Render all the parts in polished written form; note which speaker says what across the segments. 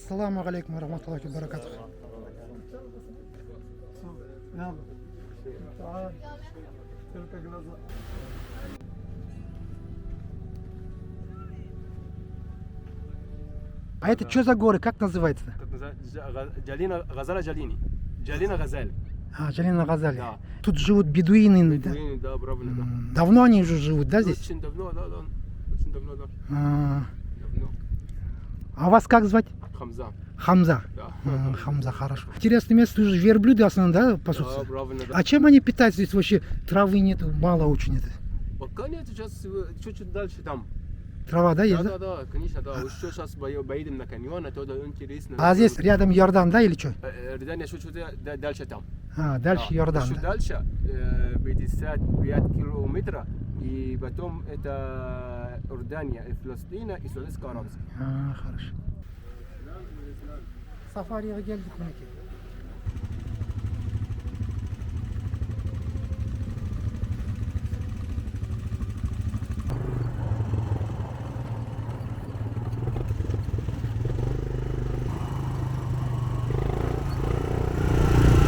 Speaker 1: Ассаламу алейкум ва рахматуллахи ва баракатух. А это что за горы? Как называется?
Speaker 2: Джалина Газаля Джалини. Джалина Газель.
Speaker 1: Джалина Газали.
Speaker 2: Да.
Speaker 1: Тут живут бедуины. Да?
Speaker 2: Бедуины, да, правильно, да.
Speaker 1: Давно они уже живут, да, здесь?
Speaker 2: Очень давно, да. Очень давно, да. Давно.
Speaker 1: А вас как звать?
Speaker 2: Хамза.
Speaker 1: Хамза.
Speaker 2: Да.
Speaker 1: Хамза, хорошо. Интересное место, уже верблюды основном, да,
Speaker 2: Да,
Speaker 1: пасутся?
Speaker 2: правильно, да.
Speaker 1: А чем они питаются? Здесь вообще травы нету, мало очень это.
Speaker 2: Пока нет, сейчас чуть-чуть дальше там.
Speaker 1: Трава, да, есть, да?
Speaker 2: Да, конечно, да. Еще сейчас поедем на каньон, это интересно.
Speaker 1: А здесь рядом Иордан, да, или что?
Speaker 2: Иордания чуть-чуть дальше там.
Speaker 1: Дальше
Speaker 2: Да.
Speaker 1: Иордан.
Speaker 2: Еще
Speaker 1: Да.
Speaker 2: дальше 55 километров, и потом это Иордания, и Филистина, и Саудовская Аравия.
Speaker 1: Хорошо. Safari'ye geldik Melike.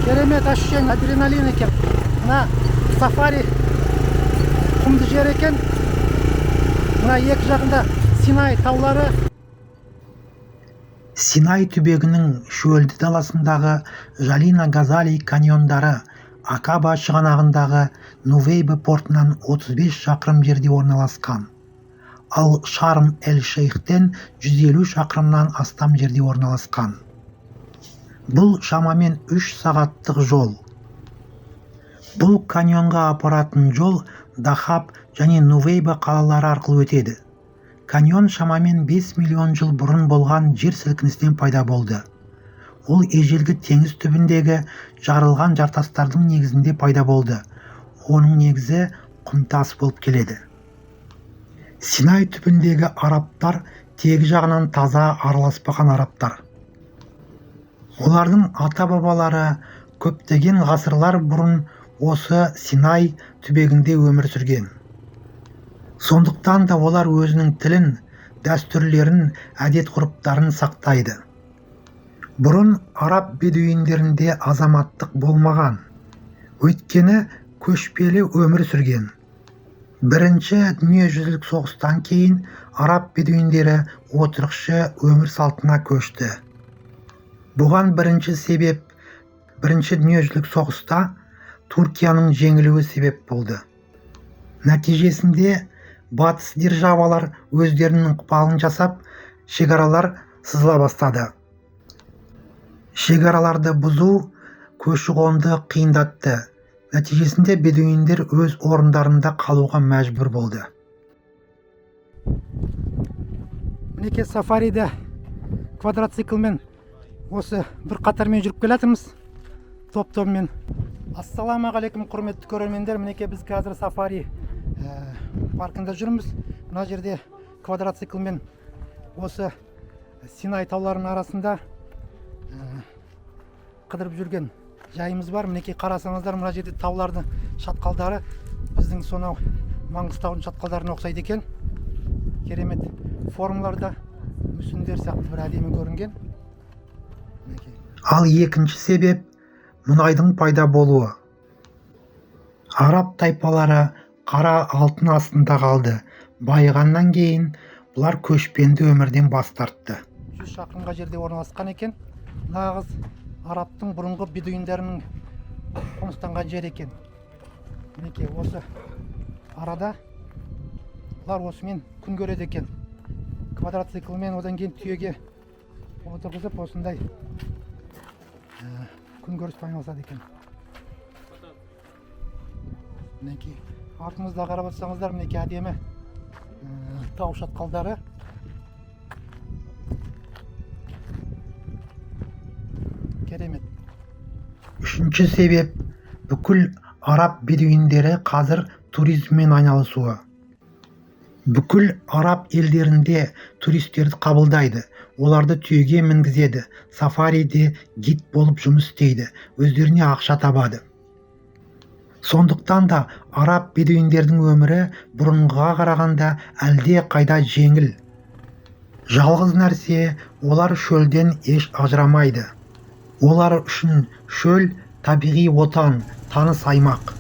Speaker 1: Керемет ощущение, адреналин екен. Мына сафари құмды жер екен. Мына екі жағында Синай таулары. Синай түбегінің шөлді даласындағы Жалина Газали каньондары Акаба шығанағындағы Нувейбе портынан 35 шақырым жерде орналасқан. Ал Шарм-эль-Шейхтен 150 шақырымнан астам жерде орналасқан. Бұл шамамен 3 сағаттық жол. Бұл каньонға апаратын жол Дахаб және Нувейбе қалалары арқылы өтеді. Каньон шамамен 5 миллион жыл бұрын болған жер сілкінісінен пайда болды. Ол ежелгі теңіз түбіндегі жарылған жартастардың негізінде пайда болды. Оның негізі құмтас болып келеді. Синай түбіндегі арабтар тегі жағынан таза араласпаған арабтар. Олардың ата-бабалары көптеген ғасырлар бұрын осы Синай түбегінде өмір сүрген. Сондықтан да олар өзінің тілін, дәстүрлерін, әдет-ғұрыптарын сақтайды. Бұрын араб бедуиндерінде азаматтық болмаған, өйткені көшпелі өмір сүрген. Бірінші дүниежүзілік соғыстан кейін араб бедуиндері отырықшы өмір салтына көшті. Бұған бірінші себеп бірінші дүниежүзілік соғыста Туркияның жеңілуі себеп болды. Нәтижесінде батыс державалар өздерінің ықпалын жасап, шекаралар сызыла бастады. Шекараларды бұзу көші-қонды қиындатты. Нәтижесінде бедуиндер өз орындарында қалуға мәжбүр болды. Мінеке сафариде квадроциклмен осы бір қатармен жүріп келатырмыз. Топ-топмен. Ассаламу алейкум құрметті көрермендер. Мінеке біз қазір сафари паркында жүрміз. Мына жерде квадроциклмен осы Синай тауларының арасында қыдырып жүрген жайымыз бар. Мінеке қарасаңыздар, мына жерде таулардың шатқалдары біздің сонау Маңғыстаудың шатқалдарына ұқсайды екен. Керемет формаларда мүсіндер сияқты бір әдемі көрінген. Ал екінші себеп мұнайдың пайда болуы. Араб тайпалары қара алтын астында қалды. Байығаннан кейін бұлар көшпенді өмірден бас тартты. 100 шақырымға жерде орналасқан екен. Нағыз арабтың бұрынғы бедуиндерінің қоныстанған жер екен. Мінеке осы арада бұлар осымен күн көреді екен. Квадроциклмен одан кейін түйеге отырғызып осындай күн көріспен айналысады екен. Мінеке артымызда қарап отырсаңыздар, мінеке әдемі тау шатқалдары. Керемет. Үшінші себеп бүкіл араб бедуиндері қазір туризммен айналысуы. Бүкіл араб елдерінде туристерді қабылдайды. Оларды түйеге мінгізеді. Сафариде гид болып жұмыс істейді. Өздеріне ақша табады. Сондықтан да араб бедуиндердің өмірі бұрынғыға қарағанда әлде қайда жеңіл. Жалғыз нәрсе олар шөлден еш ажырамайды. Олар үшін шөл табиғи отан, таныс аймақ.